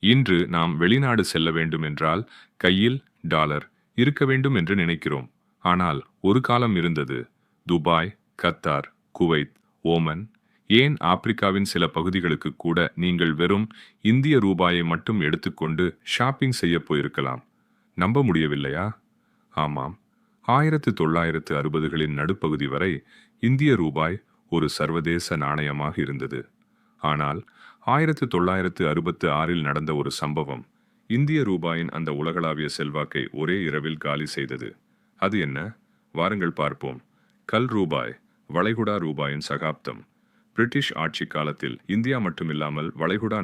இன்று நாம் வெளிநாடு செல்ல வேண்டும் என்றால் கையில் டாலர் இருக்க வேண்டும் என்று நினைக்கிறோம். ஆனால் ஒரு காலம் இருந்தது. துபாய், கத்தார், குவைத், ஓமன், ஏன் ஆப்பிரிக்காவின் சில பகுதிகளுக்கு கூட நீங்கள் வெறும் இந்திய ரூபாயை மட்டும் எடுத்துக்கொண்டு ஷாப்பிங் செய்ய போயிருக்கலாம். நம்ப முடியவில்லையா? ஆமாம். 1960களின் நடுப்பகுதி வரை இந்திய ரூபாய் ஒரு சர்வதேச நாணயமாக இருந்தது. ஆனால் 1966இல் நடந்த ஒரு சம்பவம் இந்திய ரூபாயின் அந்த உலகளாவிய செல்வாக்கை ஒரே இரவில் காலி செய்தது. அது என்ன? வாருங்கள் பார்ப்போம். கல் ரூபாய், வளைகுடா ரூபாயின் சகாப்தம். பிரிட்டிஷ் ஆட்சி காலத்தில் இந்தியா மட்டுமில்லாமல் வளைகுடா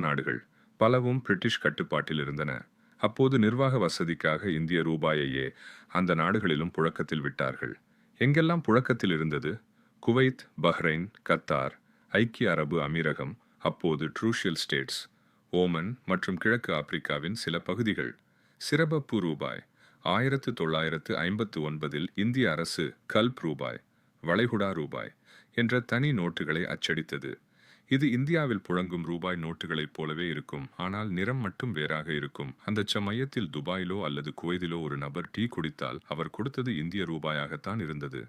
நாடுகள் பலவும் பிரிட்டிஷ் கட்டுப்பாட்டில் இருந்தன. அப்போது நிர்வாக வசதிக்காக இந்திய ரூபாயையே அந்த நாடுகளிலும் புழக்கத்தில் விட்டார்கள். எங்கெல்லாம் புழக்கத்தில் இருந்தது? குவைத், பஹ்ரைன், கத்தார், ஐக்கிய அரபு அமீரகம், அப்போது ட்ரூஷியல் ஸ்டேட்ஸ், ஓமன் மற்றும் கிழக்கு ஆப்பிரிக்காவின் சில பகுதிகள். சிறப்பு ரூபாய். 1959இல் இந்திய அரசு கல்ப் ரூபாய், வளைகுடா ரூபாய் என்ற தனி நோட்டுகளை அச்சடித்தது. இது இந்தியாவில் புழங்கும் ரூபாய் நோட்டுகளைப் போலவே இருக்கும். ஆனால் நிறம் மட்டும் வேறாக இருக்கும். அந்த சமயத்தில் துபாயிலோ அல்லது குவைதிலோ ஒரு நபர் டீ குடித்தால் அவர் கொடுத்தது இந்திய ரூபாயாகத்தான் இருந்தது.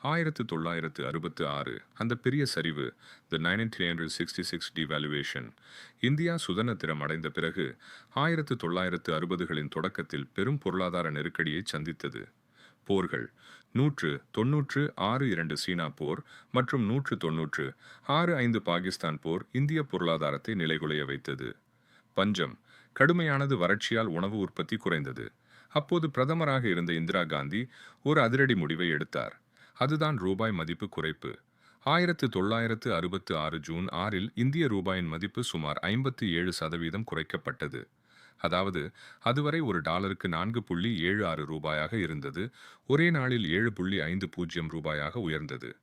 1966 அந்த பெரிய சரிவு, தி 1966 டிவாலுவேஷன். இந்தியா சுதந்திரம் அடைந்த பிறகு 1960களின் தொடக்கத்தில் பெரும் பொருளாதார நெருக்கடியை சந்தித்தது. போர்கள் 196 சீனா போர் மற்றும் 196 பாகிஸ்தான் போர் இந்திய பொருளாதாரத்தை நிலைகுலைய வைத்தது. பஞ்சம் கடுமையானது. வறட்சியால் உணவு உற்பத்தி குறைந்தது. அப்போது பிரதமராக இருந்த இந்திரா காந்தி ஒரு அதிரடி முடிவை எடுத்தார். அதுதான் ரூபாய் மதிப்பு குறைப்பு. 1966 ஜூன் 6இல் இந்திய ரூபாயின் மதிப்பு சுமார் 57% குறைக்கப்பட்டது. அதாவது அதுவரை ஒரு டாலருக்கு 4.76 ரூபாயாக இருந்தது. ஒரே நாளில் 7.50 ரூபாயாக உயர்ந்தது.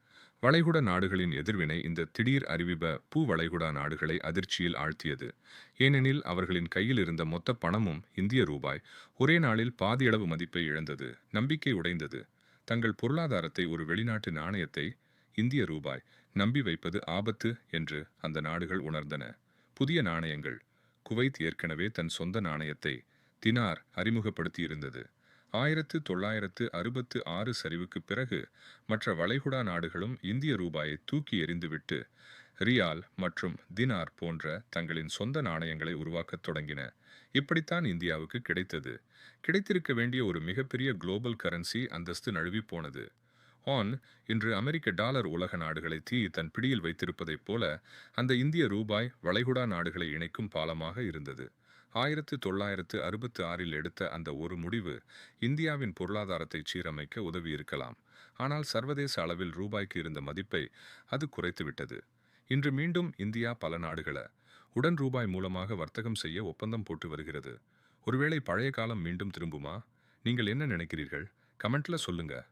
வளைகுடா நாடுகளின் எதிர்வினை இந்த திடீர் அறிவிப்பு வளைகுடா நாடுகளை அதிர்ச்சியில் ஆழ்த்தியது. ஏனெனில் அவர்களின் கையில் இருந்த மொத்த பணமும் இந்திய ரூபாய் ஒரே நாளில் பாதியளவு மதிப்பை இழந்தது. நம்பிக்கை உடைந்தது. தங்கள் பொருளாதாரத்தை ஒரு வெளிநாட்டு நாணயத்தை, இந்திய ரூபாய், நம்பி வைப்பது ஆபத்து என்று அந்த நாடுகள் உணர்ந்தன. புதிய நாணயங்கள். குவைத் ஏற்கனவே தன் சொந்த நாணயத்தை, தினார், அறிமுகப்படுத்தியிருந்தது. 1966 சரிவுக்கு பிறகு மற்ற வளைகுடா நாடுகளும் இந்திய ரூபாயை தூக்கி எறிந்துவிட்டு ரியால் மற்றும் தினார் போன்ற தங்களின் சொந்த நாணயங்களை உருவாக்கத் தொடங்கின. இப்படித்தான் இந்தியாவுக்கு கிடைத்திருக்க வேண்டிய ஒரு மிகப்பெரிய குளோபல் கரன்சி அந்தஸ்து நழுவி போனது. இன்று அமெரிக்க டாலர் உலக நாடுகளை தன் பிடியில் வைத்திருப்பதைப் போல அந்த இந்திய ரூபாய் வளைகுடா நாடுகளை இணைக்கும் பாலமாக இருந்தது. 1966இல் எடுத்த அந்த ஒரு முடிவு இந்தியாவின் பொருளாதாரத்தை சீரமைக்க உதவியிருக்கலாம். ஆனால் சர்வதேச அளவில் ரூபாய்க்கு இருந்த மதிப்பை அது குறைத்துவிட்டது. இன்று மீண்டும் இந்தியா பல உடன் ரூபாய் மூலமாக வர்த்தகம் செய்ய ஒப்பந்தம் போட்டு வருகிறது. ஒருவேளை பழைய காலம் மீண்டும் திரும்புமா? நீங்கள் என்ன நினைக்கிறீர்கள்? கமெண்ட்ல சொல்லுங்க.